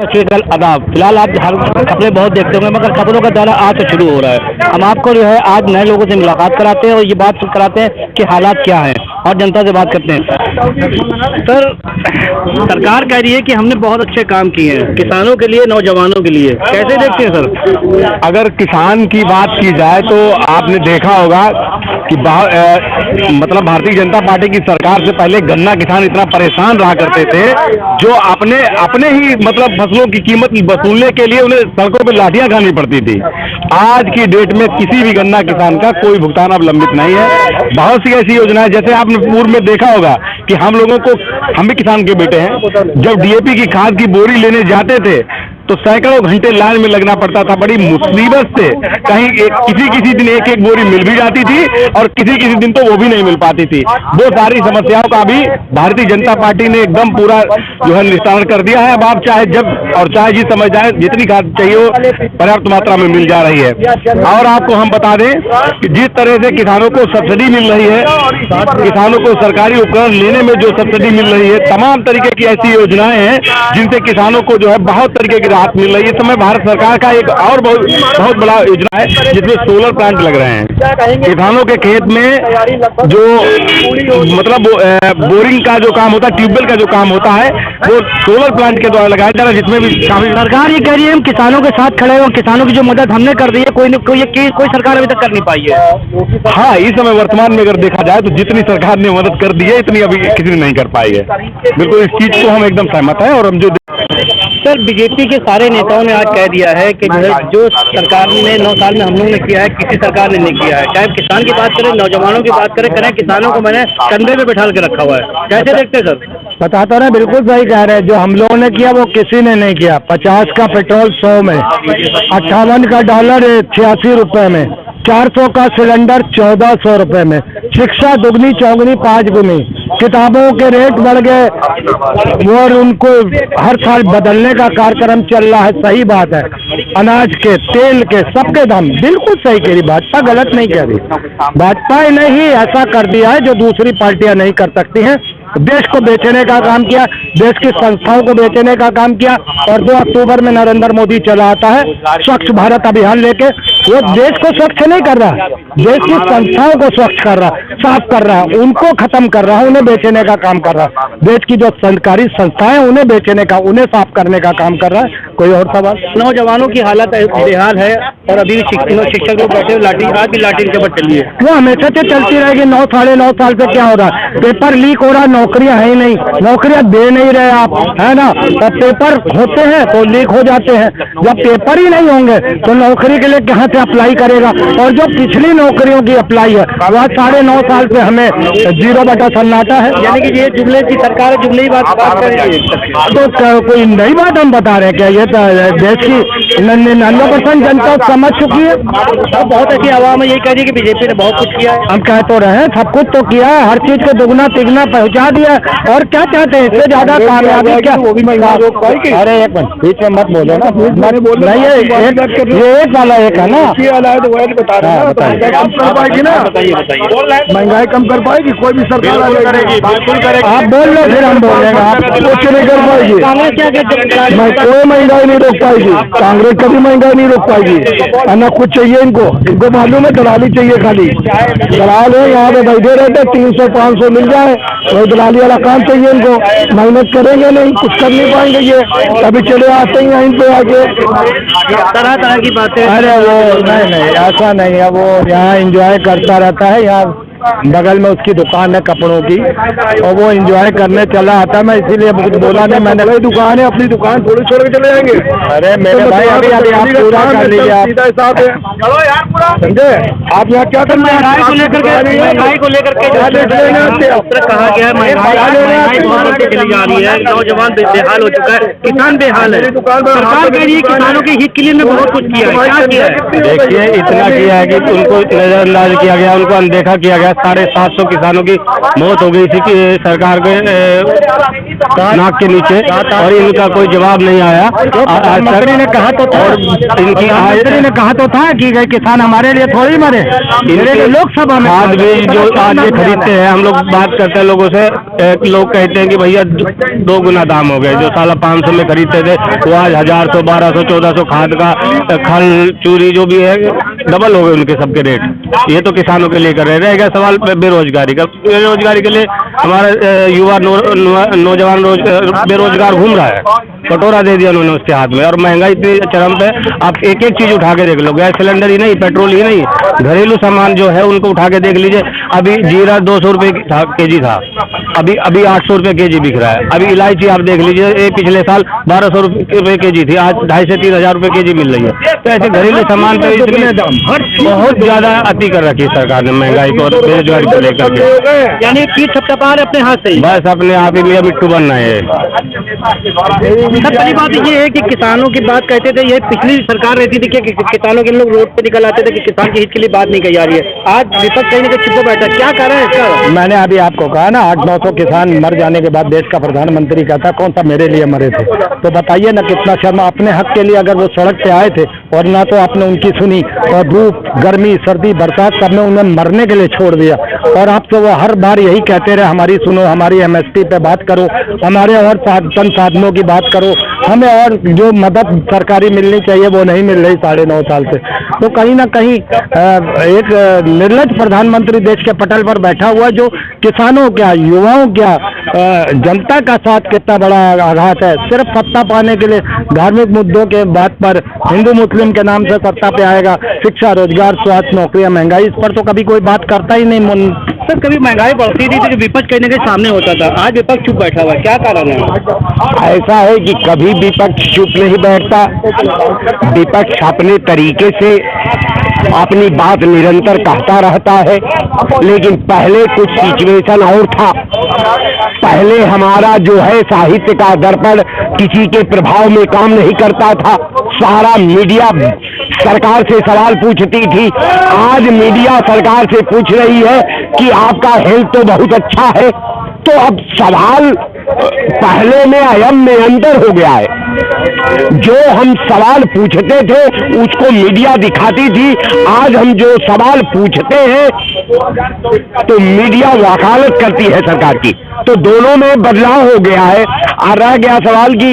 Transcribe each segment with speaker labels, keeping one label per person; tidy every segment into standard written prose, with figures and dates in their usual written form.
Speaker 1: आदाब। फिलहाल आप हर खबरें बहुत देखते होंगे, मगर खबरों का दायरा आज से शुरू हो रहा है। हम आपको जो है आज नए लोगों से मुलाकात कराते हैं और ये बात कराते हैं कि हालात क्या हैं और जनता से बात करते हैं। सर, सरकार कह रही है कि हमने बहुत अच्छे काम किए हैं किसानों के लिए, नौजवानों के लिए, कैसे देखते हैं सर?
Speaker 2: अगर किसान की बात की जाए तो आपने देखा होगा कि मतलब भारतीय जनता पार्टी की सरकार से पहले गन्ना किसान इतना परेशान रहा करते थे, जो अपने ही मतलब फसलों की कीमत वसूलने के लिए उन्हें सड़कों पर लाठियां खानी पड़ती थी। आज की डेट में किसी भी गन्ना किसान का कोई भुगतान अब लंबित नहीं है। बहुत सी ऐसी योजनाएं, जैसे आपने पूर्व में देखा होगा कि हम भी किसान के बेटे हैं, जब डीएपी की खाद की बोरी लेने जाते थे तो सैकड़ों घंटे लाइन में लगना पड़ता था। बड़ी मुसीबत से कहीं किसी दिन एक बोरी मिल भी जाती थी और किसी दिन तो वो भी नहीं मिल पाती थी। वो सारी समस्याओं का भी भारतीय जनता पार्टी ने एकदम पूरा जो है निस्तारण कर दिया है। अब आप चाहे जिस समय जाए, जितनी खाद चाहिए वो पर्याप्त मात्रा में मिल जा रही है। और आपको हम बता दें कि जिस तरह से किसानों को सब्सिडी मिल रही है, किसानों को सरकारी उपकरण लेने में जो सब्सिडी मिल रही है, तमाम तरीके की ऐसी योजनाएं हैं जिनसे किसानों को जो है बहुत तरीके की राहत मिल रही है। इस समय भारत सरकार का एक और बहुत बड़ा योजना है जिसमें सोलर प्लांट लग रहे हैं। किसानों के खेत में जो मतलब बोरिंग का जो काम होता है, ट्यूबवेल का जो काम होता है, वो सोलर प्लांट के द्वारा लगाया जा रहा है, जिसमें भी शामिल।
Speaker 1: सरकार ये कह रही है हम किसानों के साथ खड़े हैं और किसानों की जो मदद हमने कर दी है कोई सरकार अभी तक कर नहीं पाई है।
Speaker 2: हाँ, इस समय वर्तमान में अगर देखा जाए तो जितनी सरकार ने मदद कर दी है, इतनी अभी किसी ने नहीं कर पाई है। बिल्कुल, इस चीज को हम एकदम सहमत हैं। और हम जो
Speaker 1: सर, बीजेपी के सारे नेताओं ने आज कह दिया है कि जो सरकार ने 9 साल में हम लोगों ने किया है, किसी सरकार ने नहीं किया है। चाहे किसान की बात करें, नौजवानों की बात करें, किसानों को मैंने कंधे पे बैठा के रखा हुआ है। कैसे देखते हैं सर?
Speaker 3: बताता रहे, बिल्कुल सही कह रहे हैं। जो हम लोगों ने किया वो किसी ने नहीं किया। 50 का पेट्रोल 100 में, 58 का डॉलर 86 रुपए में, 400 का सिलेंडर 1400 रुपए में, शिक्षा दुगनी चौगनी 5 गुनी, किताबों के रेट बढ़ गए और उनको हर साल बदलने का कार्यक्रम चल रहा है। सही बात है, अनाज के, तेल के, सबके दाम बिल्कुल सही कह रही, भाजपा गलत नहीं कह रही। भाजपा ने ही ऐसा कर दिया है जो दूसरी पार्टियां नहीं कर सकती हैं। देश को बेचने का काम किया, देश की संस्थाओं को बेचने का काम किया। और 2 अक्टूबर में नरेंद्र मोदी चला आता है स्वच्छ भारत अभियान लेके। वो देश को स्वच्छ नहीं कर रहा, देश की संस्थाओं को स्वच्छ कर रहा, साफ कर रहा है, उनको खत्म कर रहा है, उन्हें बेचने का काम कर रहा है। देश की जो सरकारी संस्थाएं उन्हें बेचने का, उन्हें साफ करने का काम कर रहा है। कोई और सवाल?
Speaker 1: नौजवानों की हालत बेहाल है और अभी शिक्षक लोग बैठे लाठी, आज भी लाठी झपट चली है।
Speaker 3: वो हमेशा से चलती रहेगी। 9 साढ़े 9 साल से क्या हो रहा है? पेपर लीक हो रहा, नौकरियां है ही नहीं, नौकरियां दे नहीं रहे आप, है ना। और पेपर होते हैं तो लीक हो जाते हैं। जब पेपर ही नहीं होंगे तो नौकरी के लिए कहाँ से अप्लाई करेगा? और जो पिछली नौकरियों की अप्लाई है वह 9.5 साल से हमें 0 बटा सन्नाटा है।
Speaker 1: यानी कि ये जुमले की सरकार जुमले ही बात कर रही है।
Speaker 3: तो कोई नई बात हम बता रहे हैं क्या? ये देश की 99% जनता समझ चुकी है।
Speaker 1: बहुत अच्छी आवाम है, यही कह रही है कि बीजेपी ने बहुत कुछ किया है।
Speaker 3: हम कह तो रहे हैं, सब कुछ तो किया है, हर चीज को दुगना तिगना पहुंचा दिया। और क्या चाहते हैं? इससे ज्यादा कामयाबी क्या? वो भी महंगा रोक पाएगी। अरे एक मिनट, बीच में मत बोलो ना, नहीं ये एक वाला एक है ना,
Speaker 2: बता रहे हैं, कम कर पाएगी ना? महंगाई कम कर पाएगी कोई भी सरकार करेगी, बिल्कुल करेगी।
Speaker 3: आप बोल लो, फिर हम बोलेंगे। आप कुछ नहीं कर पाएगी, कोई महंगाई नहीं रोक पाएगी। कांग्रेस कभी महंगाई नहीं रोक पाएगी। ना कुछ चाहिए इनको मालूम है, दलाली चाहिए खाली। दलाल है, यहाँ पे बैठे रहते, 300-500 मिल जाए, वही दलाली वाला काम चाहिए इनको। मेहनत करेंगे नहीं, कुछ कर नहीं पाएंगे। ये कभी चले आते ही यहीं पे आके
Speaker 1: तरह की बातें।
Speaker 3: अरे वो नहीं, ऐसा नहीं है। वो यहाँ एंजॉय करता रहता है। यहाँ बगल में उसकी दुकान है कपड़ों की, और वो एंजॉय करने चला आता है। मैं इसीलिए कुछ बोला नहीं। मैंने भाई दुकान है, अपनी दुकान थोड़ी छोड़ के चले जाएंगे। अरे मेरे भाई, अभी आप पूरा कर लीजिए। आप सीधा हिसाब है, चलो यार पूरा समझे। आप यहाँ क्या करना है?
Speaker 1: महंगाई को लेकर के कहा गया है, महंगाई चली जा रही है, नौजवान बेहाल हो चुका है, किसान बेहाल है। सरकार कह रही है किसानों के हित के लिए बहुत कुछ किया है। क्या किया है?
Speaker 2: देखिए, इतना किया है कि उनको नजरअंदाज किया गया, उनको अनदेखा किया गया। है 750 किसानों की मौत हो गई थी कि सरकार के नाक के नीचे, और इनका कोई जवाब नहीं आया।
Speaker 3: प्रधानमंत्री ने कहा तो था,
Speaker 2: और इनकी
Speaker 3: प्रधानमंत्री ने कहा तो था कि किसान हमारे लिए थोड़ी मरे, लोकसभा में
Speaker 2: खाद बीज जो आज ये खरीदते हैं, हम लोग बात करते हैं लोगों से, लोग कहते हैं कि भैया 2 गुना दाम हो गए। जो साला 500 में खरीदते थे वो आज 1100, 1200, 1400 खाद का, खल चूरी जो भी है डबल हो गए उनके सबके रेट। ये तो किसानों के लिए कर रहे हैं। सवाल बेरोजगारी का, बेरोजगारी के लिए हमारा युवा नौजवान बेरोजगार घूम रहा है। कटोरा दे दिया उन्होंने उसके हाथ में, और महंगाई इतनी चरम पे, आप एक एक चीज उठा के देख लो, गैस सिलेंडर ही नहीं, पेट्रोल ही नहीं, घरेलू सामान जो है उनको उठा के देख लीजिए। अभी जीरा 200 रुपये केजी था, अभी 800 रुपये केजी बिक रहा है। अभी इलायची आप देख लीजिए, ये पिछले साल 1200 रुपये केजी थी, आज 2500 से 3000 रुपये केजी मिल रही है। तो ऐसे घरेलू सामान पे बहुत ज्यादा अति कर रखी है सरकार ने महंगाई को और बेरोजगारी को लेकर के।
Speaker 1: यानी पीठ थपथपा रहे अपने हाथ से ही,
Speaker 2: बस अपने आप ही मियां मिट्टू बनना है।
Speaker 1: सर पहली बात ये है कि किसानों की बात कहते थे, ये पिछली सरकार रहती थी कि किसानों के लोग रोड पे निकल आते थे कि किसान के हित के लिए बात नहीं कही जा रही है। आज विपक्ष कहीं ना कहीं चुप बैठा, क्या कारण है इसका?
Speaker 3: मैंने अभी आपको कहा ना, 800-900 किसान मर जाने के बाद देश का प्रधानमंत्री कहता कौन सा मेरे लिए मरे थे। तो बताइए ना कितना शर्मा, अपने हक के लिए अगर वो सड़क पे आए थे और ना तो आपने उनकी सुनी, और धूप गर्मी सर्दी बरसात सबने उन्हें मरने के लिए छोड़ दिया। और आपसे वो हर बार यही कहते रहे हमारी सुनो, हमारी MSP पे बात करो, हमारे और संसाधनों की बात करो, हमें और जो मदद सरकारी मिलनी चाहिए वो नहीं मिल रही 9.5 साल से। तो कहीं ना कहीं एक निर्लज प्रधानमंत्री देश के पटल पर बैठा हुआ, जो किसानों क्या, युवाओं क्या, जनता का साथ कितना बड़ा आघात है। सिर्फ सत्ता पाने के लिए धार्मिक मुद्दों के बात पर हिंदू मुस्लिम के नाम से सत्ता पे आएगा। शिक्षा, रोजगार, स्वास्थ्य, नौकरियां, महंगाई, इस पर तो कभी कोई बात करता ही नहीं।
Speaker 1: सर कभी महंगाई बढ़ती थी तो विपक्ष कहीं ना कहीं सामने होता था, आज विपक्ष चुप बैठा हुआ है, क्या कारण है?
Speaker 2: ऐसा है कि कभी विपक्ष चुप नहीं बैठता। विपक्ष अपने तरीके से अपनी बात निरंतर कहता रहता है, लेकिन पहले कुछ सिचुएशन और था। पहले हमारा जो है साहित्य का दर्पण किसी के प्रभाव में काम नहीं करता था, सारा मीडिया सरकार से सवाल पूछती थी। आज मीडिया सरकार से पूछ रही है कि आपका हेल्थ तो बहुत अच्छा है। तो अब सवाल पहले में अयम में अंतर हो गया है। जो हम सवाल पूछते थे उसको मीडिया दिखाती थी, आज हम जो सवाल पूछते हैं तो मीडिया वकालत करती है सरकार की। तो दोनों में बदलाव हो गया है। और रह गया सवाल कि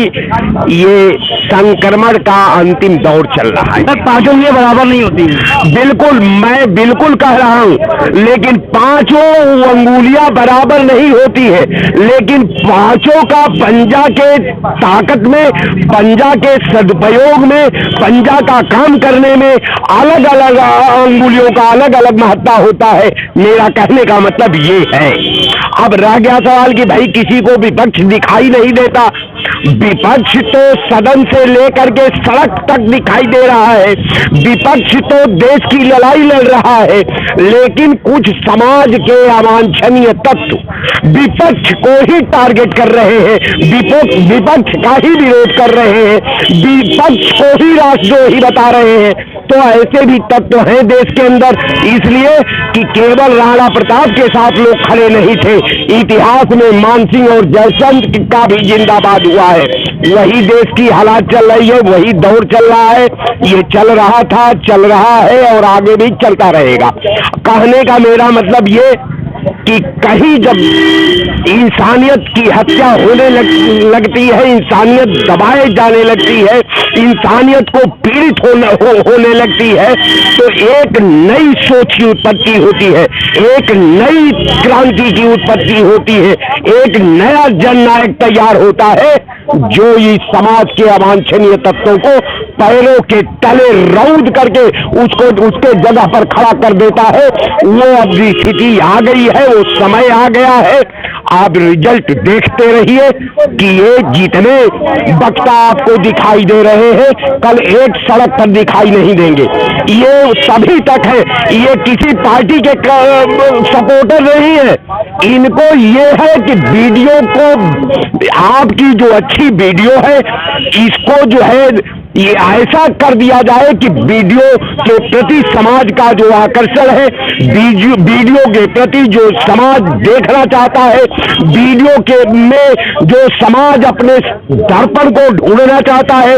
Speaker 2: ये संक्रमण का अंतिम दौर चल रहा है।
Speaker 1: पांचों ये बराबर नहीं होती है।
Speaker 2: बिल्कुल, मैं बिल्कुल कह रहा हूं, लेकिन पांचों अंगुलियां बराबर नहीं होती है, लेकिन पांचों का पंजा के ताकत में, पंजा के सदुपयोग में, पंजा का काम करने में अलग अलग अंगुलियों का अलग अलग महत्व होता है। मेरा कहने का मतलब ये है। अब रह गया सवाल कि भाई किसी को विपक्ष दिखाई नहीं देता। विपक्ष तो सदन से लेकर के सड़क तक दिखाई दे रहा है, विपक्ष तो देश की लड़ाई लड़ रहा है, लेकिन कुछ समाज के अवांछनीय तत्व विपक्ष को ही टारगेट कर रहे हैं, विपक्ष का ही विरोध कर रहे हैं, विपक्ष को ही राष्ट्रद्रोही बता रहे हैं। तो ऐसे भी तत्व हैं देश के अंदर, इसलिए कि केवल राणा प्रताप के साथ लोग खड़े नहीं थे, इतिहास में मानसिंह और जयचंद का भी जिंदाबाद हुआ है। वही देश की हालात चल रही है, वही दौर चल रहा है, ये चल रहा था, चल रहा है और आगे भी चलता रहेगा। कहने का मेरा मतलब ये कि कहीं जब इंसानियत की हत्या होने लगती है, इंसानियत दबाए जाने लगती है, इंसानियत को पीड़ित होने लगती है, तो एक नई सोच की उत्पत्ति होती है, एक नई क्रांति की उत्पत्ति होती है, एक नया जननायक तैयार होता है जो इस समाज के अवांछनीय तत्वों को पैरों के तले रौंद करके उसके जगह पर खड़ा कर देता है। वो अब स्थिति आ गई है, वो समय आ गया है। आप रिजल्ट देखते रहिए कि ये जितने वक्ता आपको दिखाई दे रहे हैं, कल एक सड़क पर दिखाई नहीं देंगे। ये सभी तक है, ये किसी पार्टी के सपोर्टर नहीं है। इनको ये है कि वीडियो को, आपकी जो अच्छी वीडियो है, इसको जो है ये ऐसा कर दिया जाए कि वीडियो के प्रति समाज का जो आकर्षण है, वीडियो के प्रति जो समाज देखना चाहता है, वीडियो के में जो समाज अपने दर्पण को ढूंढना चाहता है,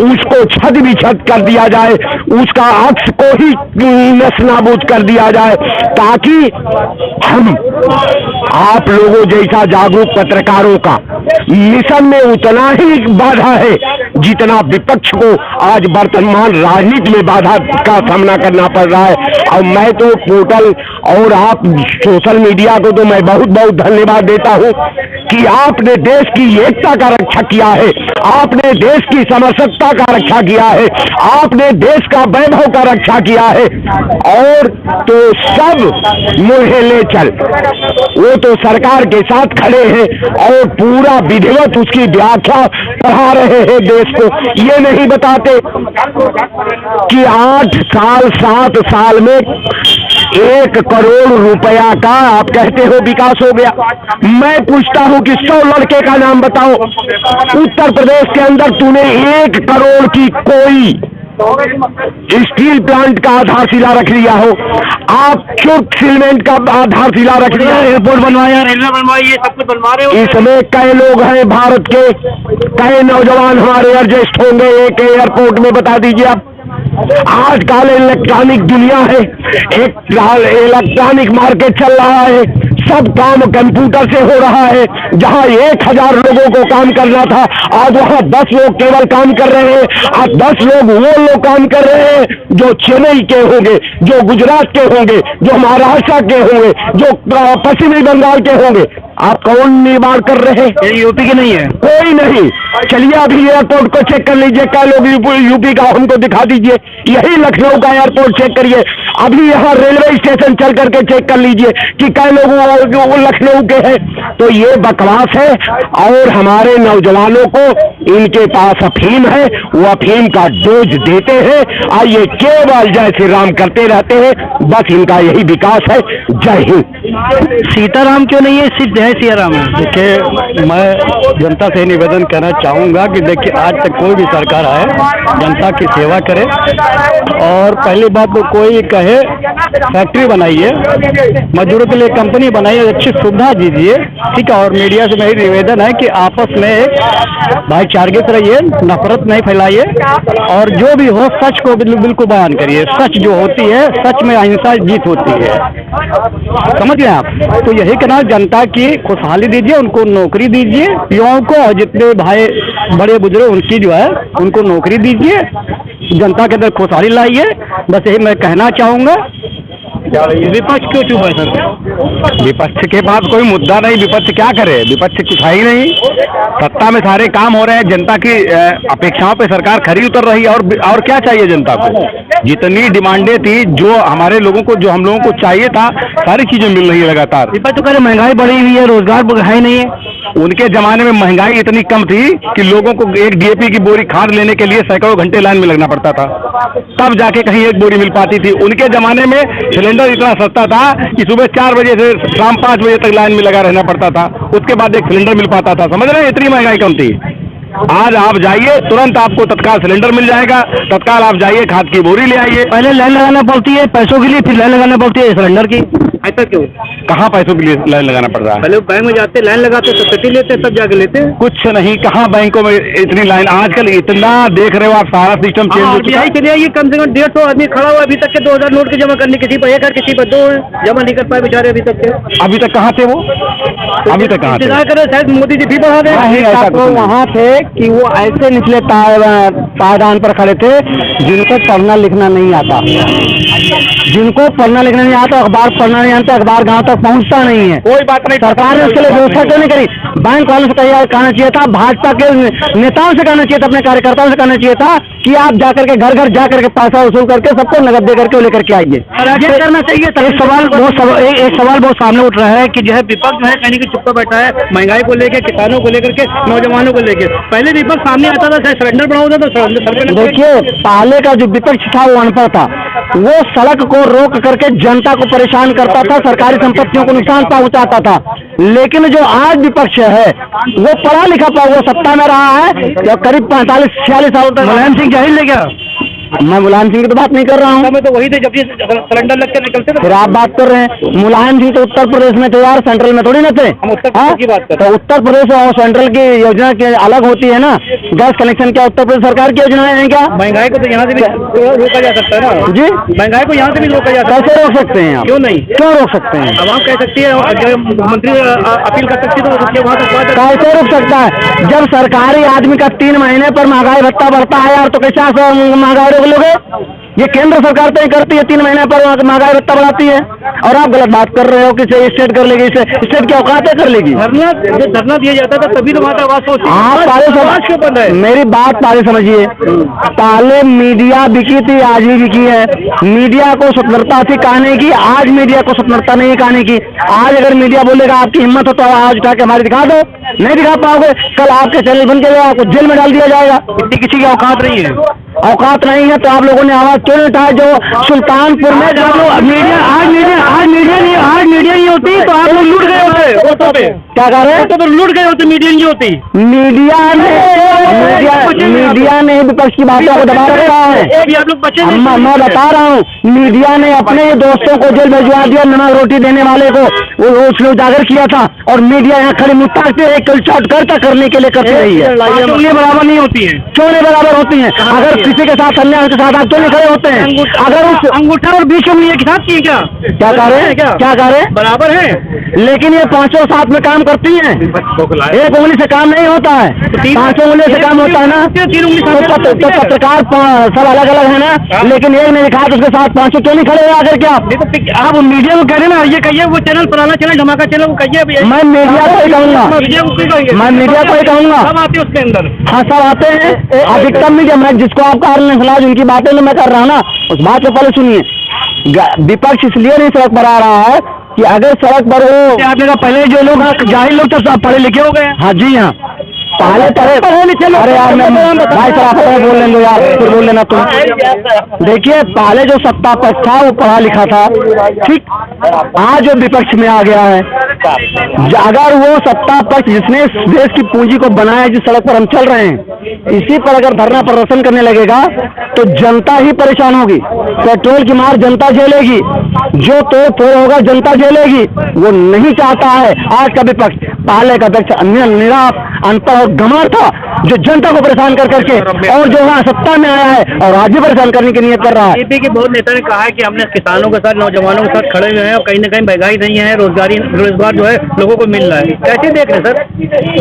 Speaker 2: उसको छद विछद कर दिया जाए, उसका अक्स को ही नस्तानाबूद कर दिया जाए, ताकि हम आप लोगों जैसा जागरूक पत्रकारों का मिशन में उतना ही बाधा है जितना विपक्ष को आज वर्तमान राजनीति में बाधा का सामना करना पड़ रहा है। और मैं तो पोर्टल और आप सोशल मीडिया को तो मैं बहुत बहुत धन्यवाद देता हूं कि आपने देश की एकता का रक्षा किया है, आपने देश की समरसता का रक्षा किया है, आपने देश का वैभव का रक्षा किया है। और तो सब मुझे ले चल, वो तो सरकार के साथ खड़े हैं और पूरा विधिवत उसकी व्याख्या पढ़ा रहे हैं देश को। ये नहीं बताते कि 8 साल 7 साल में 1 करोड़ रुपया का आप कहते हो विकास हो गया। मैं पूछता हूं कि 100 लड़के का नाम बताओ, उत्तर प्रदेश के अंदर तूने 1 करोड़ की कोई स्टील प्लांट का आधारशिला रख लिया हो, आप चुर्क सीमेंट का आधारशिला रख लिया, एयरपोर्ट बनवाया, रेलवे बनवाई, ये सब कुछ बनवा रहे हो। इसमें कई लोग हैं भारत के, कई नौजवान हमारे एडजस्ट होंगे एक एयरपोर्ट में, बता दीजिए आप। आजकल इलेक्ट्रॉनिक दुनिया है, एक इलेक्ट्रॉनिक मार्केट चल रहा है, सब काम कंप्यूटर से हो रहा है। जहां 1000 लोगों को काम करना था, आज वहां 10 लोग केवल काम कर रहे हैं। आज 10 लोग वो लोग काम कर रहे हैं जो चेन्नई के होंगे, जो गुजरात के होंगे, जो महाराष्ट्र के होंगे, जो पश्चिमी बंगाल के होंगे। आप कौन निर्माण कर रहे हैं? यूपी के नहीं है, कोई नहीं। चलिए अभी एयरपोर्ट को चेक कर लीजिए, क्या लोग यूपी का हमको दिखा दीजिए। यही लखनऊ का एयरपोर्ट चेक करिए, अभी यहाँ रेलवे स्टेशन चल करके चेक कर लीजिए कि कई लोग वो लखनऊ के हैं। तो ये बकवास है। और हमारे नौजवानों को इनके पास अफीम है, वो अफीम का डोज देते हैं और ये केवल जय श्री राम करते रहते हैं, बस इनका यही विकास है। जय हिंद।
Speaker 1: सीताराम क्यों नहीं है, सिर्फ जय सिया राम है?
Speaker 3: देखिए, मैं जनता से निवेदन करना चाहूँगा कि देखिए, आज तक कोई भी सरकार आए जनता की सेवा करे। और पहली बात तो कोई कहे फैक्ट्री बनाइए, मजदूरों के लिए कंपनी बनाइए, अच्छी सुविधा दीजिए, ठीक है। और मीडिया से मेरी निवेदन है कि आपस में भाईचारे से रहिए, नफरत नहीं फैलाइए, और जो भी हो सच को बिल्कुल बयान करिए। सच जो होती है, सच में अहिंसा जीत होती है, समझ गए आप? तो यही कहना, जनता की खुशहाली दीजिए, उनको नौकरी दीजिए, युवाओं को, और जितने भाई बड़े बुजुर्ग उनकी जो है उनको नौकरी दीजिए, जनता के अंदर खुशहाली लाइए। बस यही मैं कहना चाहूँगा।
Speaker 1: विपक्ष क्यों चुप है सर?
Speaker 2: विपक्ष के पास कोई मुद्दा नहीं, विपक्ष क्या करे? विपक्ष कुछ है ही नहीं। सत्ता में सारे काम हो रहे हैं, जनता की अपेक्षाओं पे सरकार खरी उतर रही है। और क्या चाहिए जनता को? जितनी डिमांडें थी, जो हमारे लोगों को, जो हम लोगों को चाहिए था, सारी चीजें मिल रही है लगातार।
Speaker 1: विपक्ष तो कह रहे महंगाई बढ़ी हुई है, रोजगार है ही नहीं है।
Speaker 2: उनके जमाने में महंगाई इतनी कम थी कि लोगों को एक डीएपी की बोरी खाद लेने के लिए सैकड़ों घंटे लाइन में लगना पड़ता था, तब जाके कहीं एक बोरी मिल पाती थी। उनके जमाने में सिलेंडर इतना सस्ता था कि सुबह 4 बजे से शाम 5 बजे तक लाइन में लगा रहना पड़ता था, उसके बाद एक सिलेंडर मिल पाता था। समझ रहे हैं, इतनी महंगाई कम थी। आज आप जाइए, तुरंत आपको तत्काल सिलेंडर मिल जाएगा, तत्काल आप जाइए खाद की बोरी ले आइए।
Speaker 1: पहले लाइन लगाना पड़ती है पैसों के लिए, फिर लाइन लगाना पड़ती है सिलेंडर की। ऐसा क्यों?
Speaker 2: कहाँ पैसों के लिए लाइन लगाना पड़ रहा है?
Speaker 1: पहले बैंक में जाते, लाइन लगाते, सब्सिडी लेते, तब जाके लेते।
Speaker 2: कुछ नहीं, कहाँ बैंकों में इतनी लाइन? आजकल इतना देख रहे हो आप, सारा सिस्टम चेंज हो चुका है।
Speaker 1: चलिए, ये कम से कम 150 आदमी खड़ा हुआ अभी तक के 2000 नोट के जमा करने, किसी पर 1 है, किसी पर 2 है, जमा नहीं कर पाए बेचारे अभी तक के।
Speaker 2: अभी तक कहाँ थे वो? अभी तक कहाँ थे?
Speaker 1: इंतजार कर रहे, शायद मोदी जी भी बढ़ा दे।
Speaker 3: वहाँ थे कि वो ऐसे निचले पायदान पर खड़े थे जिनको पढ़ना लिखना नहीं आता, जिनको पढ़ना लिखना नहीं आता, अखबार पढ़ना नहीं आता, अखबार गांव तक पहुंचता नहीं है।
Speaker 2: कोई बात नहीं,
Speaker 3: सरकार ने उसके लिए व्यवस्था क्यों नहीं करी? बैंक वालों से कहना चाहिए था, भाजपा के नेताओं से कहना चाहिए था, अपने कार्यकर्ताओं से कहना चाहिए था कि आप जाकर के घर घर जाकर के पैसा वसूल करके सबको नगद दे करके लेकर के आइए।
Speaker 1: ये करना चाहिए था।
Speaker 3: एक सवाल बहुत सामने उठ रहा है कि
Speaker 1: जो है विपक्ष है कहीं की चुप्पा बैठा है, महंगाई को लेकर, किसानों को लेकर के, नौजवानों को लेकर। पहले विपक्ष सामने आता था, चाहे सिलेंडर बढ़ाओ तो सिलेंडर।
Speaker 3: देखिए, पहले का जो विपक्ष था वो अनपढ़ था, वो सड़क को रोक करके जनता को परेशान करता था, सरकारी संपत्तियों को नुकसान पहुंचाता था। लेकिन जो आज विपक्ष है वो पढ़ा लिखा वो सत्ता में रहा है जो करीब 45-46 साल तक।
Speaker 1: मुलायम सिंह जाहिल है क्या?
Speaker 3: मैं मुलायम सिंह की तो बात नहीं कर रहा हूँ।
Speaker 1: मैं तो वही थे जब ये सिलेंडर लग के निकलते थे।
Speaker 3: फिर आप बात कर रहे हैं, मुलायम सिंह तो उत्तर प्रदेश में थे यार, सेंट्रल में थोड़ी ना थे।
Speaker 1: हम उत्तर प्रदेश की बात कर रहे
Speaker 3: तो उत्तर प्रदेश और सेंट्रल की योजना के अलग होती है ना। गैस कनेक्शन क्या उत्तर प्रदेश सरकार की योजनाएं हैं क्या?
Speaker 1: महंगाई को तो यहाँ से भी रोका जा सकता है ना
Speaker 3: जी,
Speaker 1: महंगाई को यहाँ से भी रोका जा सकता है।
Speaker 3: कैसे रोक सकते हैं आप?
Speaker 1: क्यों नहीं?
Speaker 3: क्यों रोक सकते हैं?
Speaker 1: अब आप कह सकती है मुख्यमंत्री अपील कर सकती है तो उसके वहाँ तक
Speaker 3: कैसे रोक सकता है? जब सरकारी आदमी का 3 महीने पर महंगाई भत्ता बढ़ता है यार, तो कैसे आप महंगाई रोक लोगे? ये केंद्र सरकार तय करती है, 3 महीने पर महंगाई भत्ता बढ़ाती है, और आप गलत बात कर रहे हो कि स्टेट कर लेगी। स्टेट की औकात है कर लेगी?
Speaker 1: धरना दिया जाता था तभी तो वहाँ का आवाज होती है।
Speaker 3: आप पहले
Speaker 1: क्यों बंद है?
Speaker 3: मेरी बात पहले समझिए। पहले मीडिया बिकी थी, आज भी बिकी है। मीडिया को स्वतंत्रता थी कहने की, आज मीडिया को स्वतंत्रता नहीं कहने की। आज अगर मीडिया बोलेगा आपकी हिम्मत हो तो आज उठा के हमारी दिखा दो, नहीं दिखा पाओगे कल आपके चैनल बन के आपको जेल में डाल दिया जाएगा।
Speaker 1: किसी की औकात नहीं है।
Speaker 3: औकात नहीं है तो आप लोगों ने आवाज क्यों नहीं उठाया? जो सुल्तानपुर में मीडिया आज मीडिया नहीं होती तो आप लोग लूट गए होते। क्या कह रहे हैं?
Speaker 1: तो लूट गए होते, मीडिया नहीं होती।
Speaker 3: मीडिया ने विपक्ष की बातों को दबा रखा है।
Speaker 1: आप लोग बचे
Speaker 3: मैं बता रहा हूँ, मीडिया ने अपने दोस्तों को जेल भिजवा दिया, नमक रोटी देने वाले को उसने उजागर किया था, और मीडिया यहाँ खड़ी मुट्ठा से एक शॉर्टकट करने के लिए करती रही है।
Speaker 1: बराबर नहीं होती है।
Speaker 3: क्यों नहीं बराबर होती हैं? अगर किसी के साथ अन्याय के साथ आप क्यों नहीं खड़े होते हैं? अगर उस
Speaker 1: अंगूठा और बीच उंगली एक साथ की क्या
Speaker 3: कह रहे हैं? क्या कह रहे हैं?
Speaker 1: बराबर है,
Speaker 3: लेकिन ये 5 साथ में काम करती हैं। एक उंगली से काम नहीं होता है, 5 उंगली से काम होता है ना। तो पत्रकार सब अलग अलग है ना, लेकिन एक ने लिखा तो उसके साथ 5 क्यों नहीं खड़े हुए आकर के
Speaker 1: आप मीडिया को कह रहे ना, ये कहिए वो चैनल पुराना चैनल धमाका चैनल वो कहिए।
Speaker 3: मैं मीडिया को ही कहूँगा, मैं मीडिया को ही कहूँगा।
Speaker 1: सब आते हैं उसके अंदर।
Speaker 3: हाँ सब आते हैं, अधिकतम मीडिया। मैं जिसको आप कह रहे हैं उनकी बातें मैं कर रहा हूँ ना, उस बात को पहले सुनिए। विपक्ष इसलिए नहीं सड़क पर आ रहा है कि अगर सड़क पर वो आपने कहा पहले जो लोग जाहिल लोग तो सब पढ़े लिखे हो गए। हाँ जी हाँ, पढ़े लिखे लोग। अरे यार मैं भाई साहब बोल लेंगे यार, फिर बोल लेना तुम। देखिए पहले जो सत्ता पक्ष था वो पढ़ा लिखा था, ठीक। आज जो विपक्ष में आ गया है, अगर वो सत्ता पक्ष जिसने देश की पूंजी को बनाया, जिस सड़क पर हम चल रहे हैं, इसी पर अगर धरना प्रदर्शन करने लगेगा तो जनता ही परेशान होगी। पेट्रोल की मार जनता झेलेगी, जो तोड़ होगा जनता झेलेगी। वो नहीं चाहता है आज का विपक्ष। पहले का विपक्ष निराश अनपढ़ और गंवार था, जो जनता को परेशान कर करके और जो वहाँ सत्ता में आया है और आज भी परेशान करने की नियत कर रहा है।
Speaker 1: बीजेपी के बहुत नेता ने कहा है कि हमने किसानों के साथ, नौजवानों के साथ खड़े हुए हैं और कहीं न कहीं महंगाई नहीं है, रोजगार जो है लोगों को मिल रहा है। कैसे देख रहे हैं सर?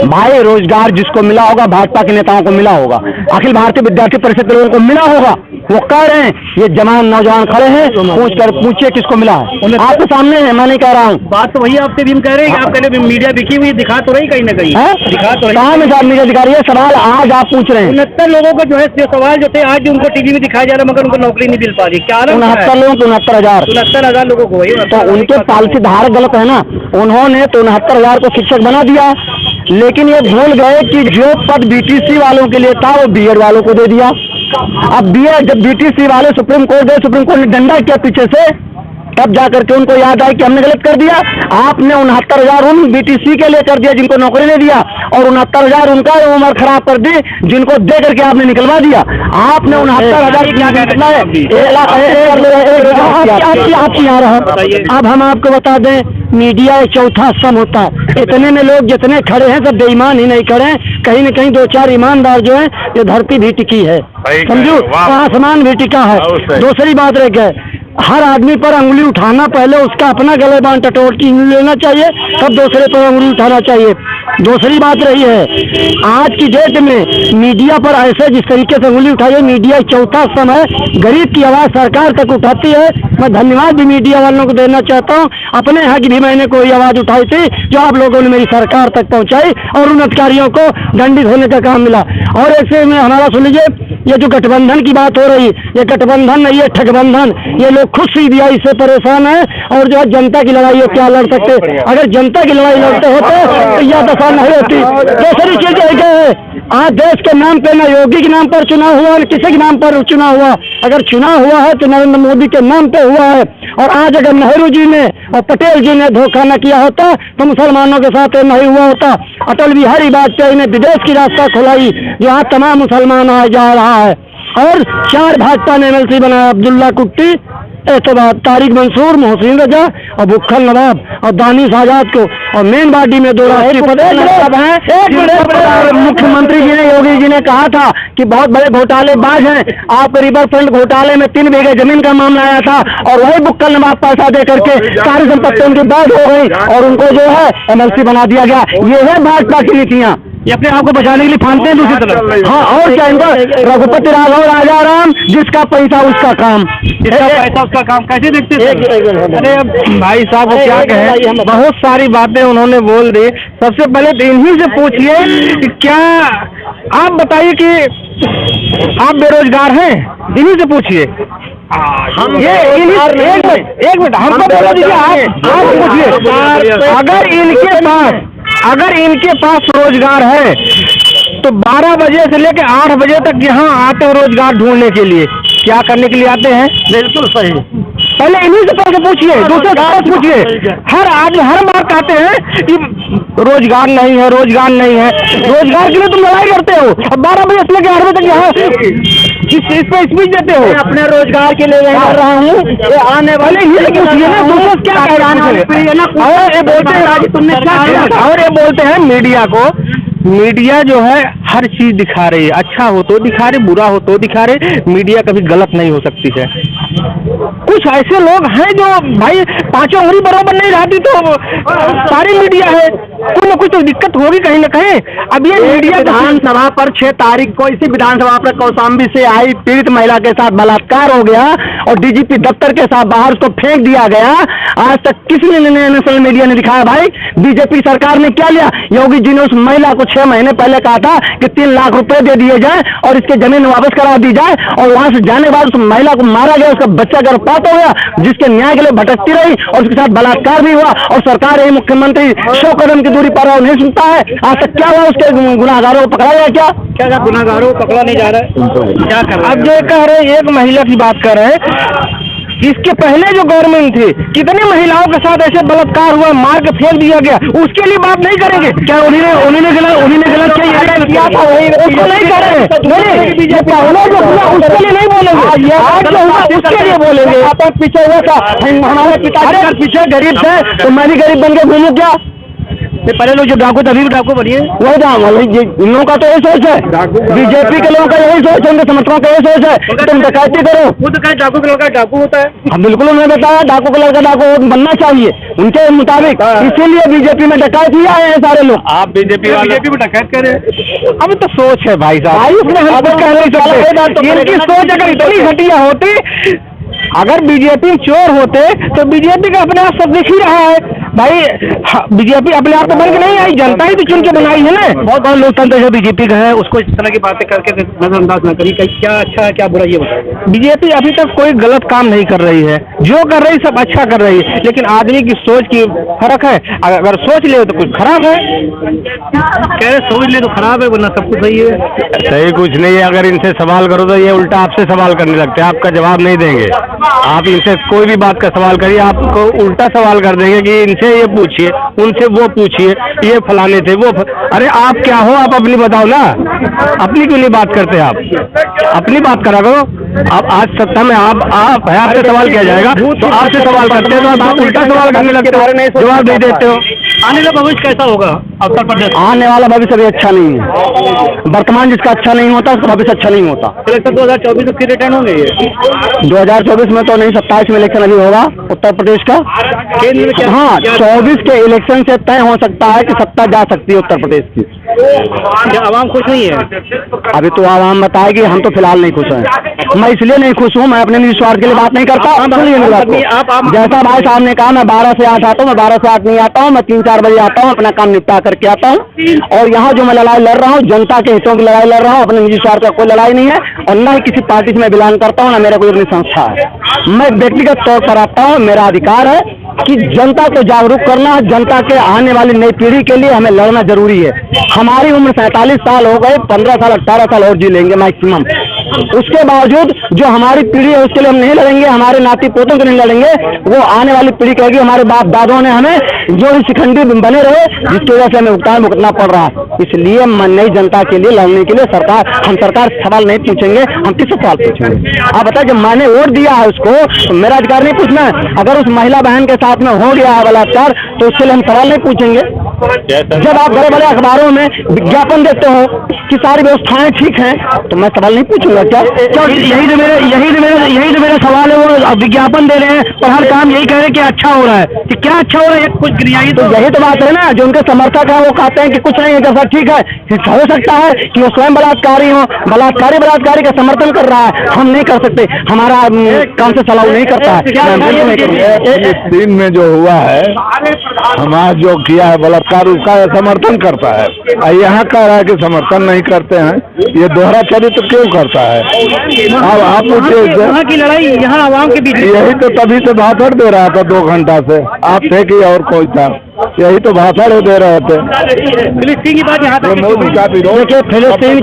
Speaker 3: भाई रोजगार जिसको मिला होगा, भाजपा के नेताओं को मिला होगा, अखिल भारतीय विद्यार्थी परिषद के लोगों को मिला होगा। वो कह रहे हैं, ये जवान नौजवान खड़े हैं, पूछिए किसको मिला है। आपके सामने है, मैं नहीं कह रहा हूँ।
Speaker 1: बात तो वही आपसे भी हम कह रहे हैं कि आप पहले मीडिया बिकी हुई दिखा तो रही कहीं न कहीं, दिखा तो
Speaker 3: कहाँ में मीडिया दिखा रही है? सवाल आज आप पूछ रहे हैं।
Speaker 1: 69 लोगों का जो है सवाल जो थे आज उनको टीवी में दिखाया जा रहा है, मगर उनको नौकरी नहीं मिल पा रही। क्या
Speaker 3: 69 लोगों को 69,000
Speaker 1: लोगों को वही
Speaker 3: तो उनके पॉलिसी धारक गलत है ना। उन्होंने तो 69,000 को शिक्षक बना दिया, लेकिन ये भूल गए कि जो पद बीटीसी वालों के लिए था वो बीएड वालों को दे दिया। अब बीएड जब बीटीसी वाले सुप्रीम कोर्ट गए, सुप्रीम कोर्ट ने डंडा किया पीछे से, तब जाकर के उनको याद आया कि हमने गलत कर दिया। आपने 69,000 उन बीटीसी के लिए कर दिया जिनको नौकरी नहीं दिया, और 69,000 उनका उम्र खराब कर दी जिनको दे करके आपने निकलवा दिया। आपने 69,000 क्या कितना है? 1 लाख आप यहाँ रहा। अब हम आपको बता दें, मीडिया चौथा स्तंभ होता है। इतने में लोग जितने खड़े हैं सब बेईमान ही नहीं खड़े हैं, कहीं न कहीं 2-4 ईमानदार जो है, ये धरती भी टिकी है, समझो, आसमान भी टिका है। दूसरी बात रह गए, हर आदमी पर अंगुली उठाना, पहले उसका अपना गले बांध टटोल की लेना चाहिए, तब दूसरे पर अंगुली उठाना चाहिए। दूसरी बात रही है, आज की डेट में मीडिया पर ऐसे जिस तरीके से अंगुली उठाई है, मीडिया चौथा स्तंभ है, गरीब की आवाज़ सरकार तक उठाती है। मैं धन्यवाद भी मीडिया वालों को देना चाहता हूँ। अपने यहाँ की भी मैंने कोई आवाज़ उठाई थी जो आप लोगों ने मेरी सरकार तक पहुँचाई, और उन अधिकारियों को दंडित होने का काम मिला। और ऐसे में हमारा सुन लीजिए, ये जो गठबंधन की बात हो रही, ये गठबंधन नहीं, ये ठगबंधन। ये लोग खुद सीबीआई से परेशान है, और जो है जनता की लड़ाई क्या लड़ सकते? अगर जनता की लड़ाई लड़ते होते तो यह दशा नहीं होती। दूसरी चीज है आज देश के नाम पे, न योगी के नाम पर चुनाव हुआ, न किसी के नाम पर चुनाव हुआ। अगर चुनाव हुआ है तो नरेंद्र मोदी के नाम पे हुआ है। और आज अगर नेहरू जी ने और पटेल जी ने धोखा न किया होता तो मुसलमानों के साथ नहीं हुआ होता। अटल बिहारी वाजपेयी ने विदेश की रास्ता खुलाई, जो आज तमाम मुसलमान आ जा रहा है। और 4 भाजपा ने MLC बनाया, अब्दुल्ला कुट्टी, तारिक मंसूर, मोहसिन रजा और बुक्खल नवाब और दानिश आजाद को, और मेन बॉडी में 2 राष्ट्रपति हैं। मुख्यमंत्री जी ने, योगी जी ने कहा था कि बहुत बड़े घोटालेबाज हैं। आप रिवर फ्रंट घोटाले में 3 बीघे जमीन का मामला आया था और वही बुक्खल नवाब पैसा दे करके सारी संपत्ति उनकी बैद हो गई और उनको जो है MLC बना दिया गया। ये है भाजपा की नीतियाँ।
Speaker 1: ये अपने आप को बचाने के लिए फांदते हैं दूसरी तरफ।
Speaker 3: हाँ, और क्या इनको रघुपति राघव राजाराम, जिसका पैसा उसका काम,
Speaker 1: जिसका पैसा उसका काम, कैसे देखते हैं?
Speaker 2: अरे भाई साहब, वो क्या कहें, बहुत सारी बातें उन्होंने बोल दी। सबसे पहले तो इन्हीं से पूछिए कि क्या आप बताइए कि आप बेरोजगार हैं, इन्हीं से पूछिए। हम ये एक मिनट हमको बोलो दीजिए, आप पूछिए। अगर इनके पास रोजगार है तो 12 बजे से लेकर 8 बजे तक यहाँ आते हैं रोजगार ढूंढने के लिए। क्या करने के लिए आते हैं?
Speaker 1: बिल्कुल सही।
Speaker 3: पहले इन्हीं से पहले पूछिए, दूसरे से पूछिए। हर बार कहते हैं कि रोजगार नहीं है, रोजगार नहीं है। रोजगार के लिए तुम लड़ाई करते हो, अब 12 बजे से लेकर 8 बजे तक यहाँ इस पे स्पीच देते हो।
Speaker 1: अपने रोजगार के लिए
Speaker 3: कर रहा हूँ, ये आने वाले ये पूछिए ना, दूसरे क्या कह रहा है। और ये बोलते हैं, तुमने क्या किया? और ये बोलते हैं मीडिया को, मीडिया जो है हर चीज दिखा रही है, अच्छा हो तो दिखा रहे, बुरा हो तो दिखा रहे। मीडिया कभी गलत नहीं हो सकती है। कुछ ऐसे लोग हैं जो भाई 5 उंगली बराबर नहीं रहती तो सारी मीडिया है, कुछ न कुछ तो दिक्कत होगी कहीं न कहीं। अब ये मीडिया विधानसभा पर 6 तारीख को इसी विधानसभा पर कौशाम्बी से आई पीड़ित महिला के साथ बलात्कार हो गया और DGP दफ्तर के साथ बाहर उसको फेंक दिया गया। आज तक किसी ने नेशनल मीडिया ने दिखाया। भाई बीजेपी सरकार ने क्या लिया? योगी जी ने उस महिला को 6 महीने पहले कहा था कि 3 लाख रुपए दे दिए जाए और इसके जमीन वापस करा दी जाए, और वहां से जाने के बाद उस महिला को मारा गया, उसका बच्चा गर्भपात हो गया, जिसके न्याय के लिए भटकती रही और उसके साथ बलात्कार भी हुआ। और सरकार यही मुख्यमंत्री 100 कदम की दूरी पर नहीं सुनता है। आज तक क्या हुआ? उसके गुनाहगारों को पकड़ा गया? क्या गुनाहगारों को पकड़ा नहीं जा रहा है? क्या कर रहे? अब जो कह रहे हैं, एक महिला की बात कर रहे हैं, इसके पहले जो गवर्नमेंट थी कितनी महिलाओं के साथ ऐसे बलात्कार हुआ, मार के फेंक दिया गया, उसके लिए बात नहीं करेंगे क्या? उन्होंने गलत किया था, वही उसको नहीं कर रहे। नहीं, जो हुआ उसके लिए नहीं बोलेंगे, आज जो हुआ उसके लिए बोलेंगे। आप पीछे हुआ था, हमारे पिताजी पीछे गरीब थे तो मैं भी गरीब बन के घूमूं क्या?
Speaker 1: पहले लोग जो डाकू थे, अभी भी डाकू बनिए।
Speaker 3: वही इन लोगों का तो यही सोच है, बीजेपी के लोगों का यही सोच है, उनके समर्थकों का यही सोच है। तुम डकैती करो,
Speaker 1: वो तो कहे डाकू का लड़का डाकू होता है।
Speaker 3: हाँ बिल्कुल, उन्होंने बताया डाकू का लड़का डाकू बनना चाहिए उनके मुताबिक, इसीलिए बीजेपी में डकैत ही आए हैं सारे लोग।
Speaker 2: आप बीजेपी
Speaker 3: में डकैत करें?
Speaker 2: अब तो सोच है भाई साहब,
Speaker 3: भाई उसमें हम कुछ कह नहीं सकते। इनकी सोच अगर इतनी घटिया होती, अगर बीजेपी चोर होते तो बीजेपी का अपने आप सब दिख ही रहा है। भाई बीजेपी अपने आप तो बन के नहीं आई, जनता ही तो चुन के बनाई है ना।
Speaker 1: बहुत लोकतंत्र जो बीजेपी का है उसको इस तरह की बातें करके नजरअंदाज न करिए। क्या अच्छा है क्या बुरा, ये बताइए।
Speaker 3: बीजेपी अभी तक कोई गलत काम नहीं कर रही है, जो कर रही सब अच्छा कर रही है, लेकिन आदमी की सोच की फर्क है। अगर सोच ले तो कुछ खराब है,
Speaker 1: कह रहे सोच ले तो खराब है, वरना सब कुछ सही है।
Speaker 2: सही कुछ नहीं है। अगर इनसे सवाल करो तो ये उल्टा आपसे सवाल करने लगते हैं, आपका जवाब नहीं देंगे। आप इनसे कोई भी बात का सवाल करिए, आपको उल्टा सवाल कर देंगे कि इनसे ये पूछिए, उनसे वो पूछिए, ये फलाने थे वो अरे आप क्या हो? आप अपनी बताओ ना, अपनी क्यों नहीं बात करते? आप अपनी बात करा करो। आप आज सत्ता में आप है, आपसे सवाल किया जाएगा तो आपसे सवाल करते हैं, तो आप उल्टा सवाल करने लगते हो, जवाब नहीं देते हो।
Speaker 1: आने वाला भविष्य कैसा होगा उत्तर प्रदेश?
Speaker 3: आने वाला भविष्य भी अच्छा नहीं है। वर्तमान जिसका अच्छा नहीं होता उसका भविष्य अच्छा नहीं होता।
Speaker 1: इलेक्शन 2024 में फिर रिटर्न होंगे?
Speaker 3: 2024 में तो नहीं, 27 में इलेक्शन अभी होगा उत्तर प्रदेश का।
Speaker 1: केंद्र में क्या?
Speaker 3: हाँ, 24 के इलेक्शन से तय हो सकता है कि सत्ता जा सकती है उत्तर प्रदेश की।
Speaker 1: क्या आवाम खुश नहीं है?
Speaker 3: अभी तो आवाम बताएगी, हम तो फिलहाल नहीं खुश हैं। मैं इसलिए नहीं खुश हूँ, मैं अपने निजी स्वार्थ के लिए बात नहीं करता। जैसा भाई साहब ने कहा, मैं 12 से 8 आता हूँ, मैं 12 से 8 नहीं आता हूँ, मैं 3-4 बजे आता हूँ, अपना काम निपटा करके आता हूँ। और यहाँ जो मैं लड़ाई लड़ रहा हूँ, जनता के हितों की लड़ाई लड़ रहा हूँ, अपने निजी स्वार्थ का कोई लड़ाई नहीं है। और न ही किसी पार्टी से मैं बिलोंग करता हूँ, ना मेरा कोई अपनी संस्था है। मैं व्यक्तिगत तौर पर आता हूँ, मेरा अधिकार है
Speaker 1: कि जनता को जागरूक करना है, जनता के आने वाली नई पीढ़ी के लिए हमें लड़ना जरूरी है। हमारी उम्र 47 साल हो गए, 15 साल 18 साल और जी लेंगे मैक्सिमम। उसके बावजूद जो हमारी पीढ़ी है उसके लिए हम नहीं लड़ेंगे, हमारे नाती पोतों के लिए लड़ेंगे। वो आने वाली पीढ़ी कहेगी हमारे बाप दादों ने हमें जो शिखंडी बने रहे, जिसकी वजह से हमें भुगतना पड़ रहा है। इसलिए नई जनता के लिए लड़ने के लिए हम सरकार सवाल नहीं पूछेंगे, हम किससे सवाल पूछेंगे? आप बताइए, जब मैंने वोट दिया है उसको तो मेरा अधिकार नहीं पूछना है। अगर उस महिला बहन के साथ में हो गया है बलात्कार तो उसके लिए हम सवाल नहीं पूछेंगे। जब आप बड़े बड़े अखबारों में विज्ञापन देते हो कि सारी व्यवस्थाएं ठीक हैं तो मैं सवाल नहीं पूछूंगा क्या? यही तो मेरा सवाल है। वो विज्ञापन दे रहे हैं और हर काम यही कह रहे हैं कि अच्छा हो रहा है, कि क्या अच्छा हो रहा है? कुछ यही तो बात है ना। जो उनके समर्थक है वो कहते हैं कि कुछ नहीं है, जैसा ठीक है। हो सकता है कि वो स्वयं बलात्कारी हो, बलात्कारी का समर्थन कर रहा है, हम नहीं कर सकते, हमारा काम से चलाव नहीं करता है।
Speaker 3: दिन में जो हुआ है, हमारा जो किया है बलात्कार, उसका समर्थन करता है। यहाँ कह रहा है कि समर्थन नहीं करते हैं, ये दोहरा चरित्र क्यों करता है? अब आप
Speaker 1: यहाँ की लड़ाई यहाँ आवाम के बीच,
Speaker 3: यही तो तभी से भाषण दे रहा था 2 घंटा से। आप थे कि और कोई था? यही तो भाषण दे रहे थे।
Speaker 1: फिलिस्तीन की बात यहाँ
Speaker 3: मोदी का विरोध,
Speaker 1: फिलिस्तीन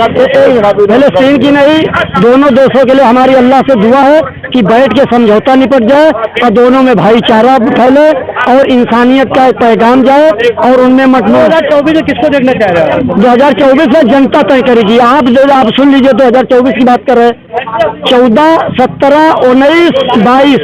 Speaker 1: की नहीं, दोनों देशों के लिए हमारी अल्लाह से दुआ है कि बैठ के समझौता निपट जाए और दोनों में भाईचारा फैले और इंसानियत का पैगाम जाए और उनमें 2024 में किसको देखना चाह रहे हैं? 2024 में जनता तय करेगी। आप सुन लीजिए, 2024 की बात कर रहे हैं। 14, 17, 19, 22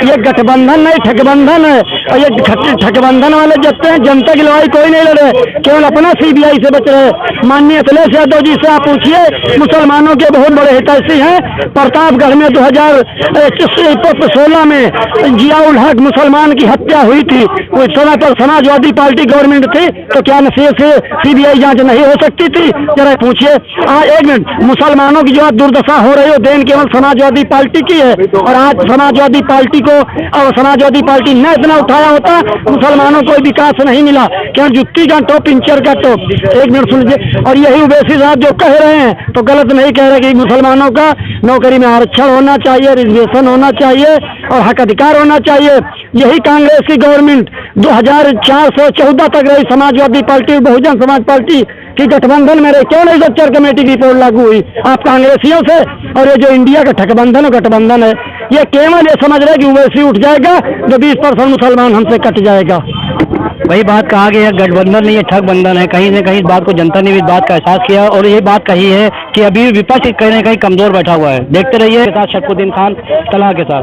Speaker 1: ये गठबंधन नहीं ठगबंधन है। और ये ठगबंधन वाले जबते हैं, जनता की लड़ाई कोई नहीं लड़े, केवल अपना CBI से बच रहे। माननीय अखिलेश यादव जी से आप पूछिए, मुसलमानों के बहुत बड़े हितैषी हैं। प्रतापगढ़ में 2016 में जियाउल हक मुसलमान की हत्या हुई थी, उस समय पर समाजवादी पार्टी गवर्नमेंट थी, तो क्या CBI जांच नहीं हो सकती थी? जरा पूछिए। एक मिनट, मुसलमानों की जो आज दुर्दशा हो रही है देन केवल समाजवादी पार्टी की है। और आज समाजवादी पार्टी को और समाजवादी पार्टी न इतना उठाया होता, मुसलमानों को विकास नहीं मिला। क्या जुत्ती का टोप, पिंचर का टोप। एक मिनट सुन लीजिए। और यही ओवैसी साहब जो कह रहे हैं तो गलत नहीं कह रहे कि मुसलमानों का नौकरी में आरक्षण होना चाहिए, रिजर्वेशन होना चाहिए और हक अधिकार होना चाहिए। यही कांग्रेस की गवर्नमेंट 2414 तक रही, समाजवादी पार्टी बहुजन समाज पार्टी की गठबंधन में रही, क्यों नहीं स्ट्रक्चर कमेटी की रिपोर्ट लागू हुई? आप कांग्रेसियों से। और ये जो इंडिया का गठबंधन है, ये केवल ये समझ रहे कि ओवैसी उठ जाएगा तो 20% मुसलमान हमसे कट जाएगा। वही बात कहा गया, गठबंधन नहीं है, ठगबंधन है। कहीं न कहीं इस बात को जनता ने भी इस बात का एहसास किया और ये बात कही है कि अभी विपक्ष कहीं न कहीं कमजोर बैठा हुआ है। देखते रहिए। शक्कुद्दीन खान तलहा के साथ।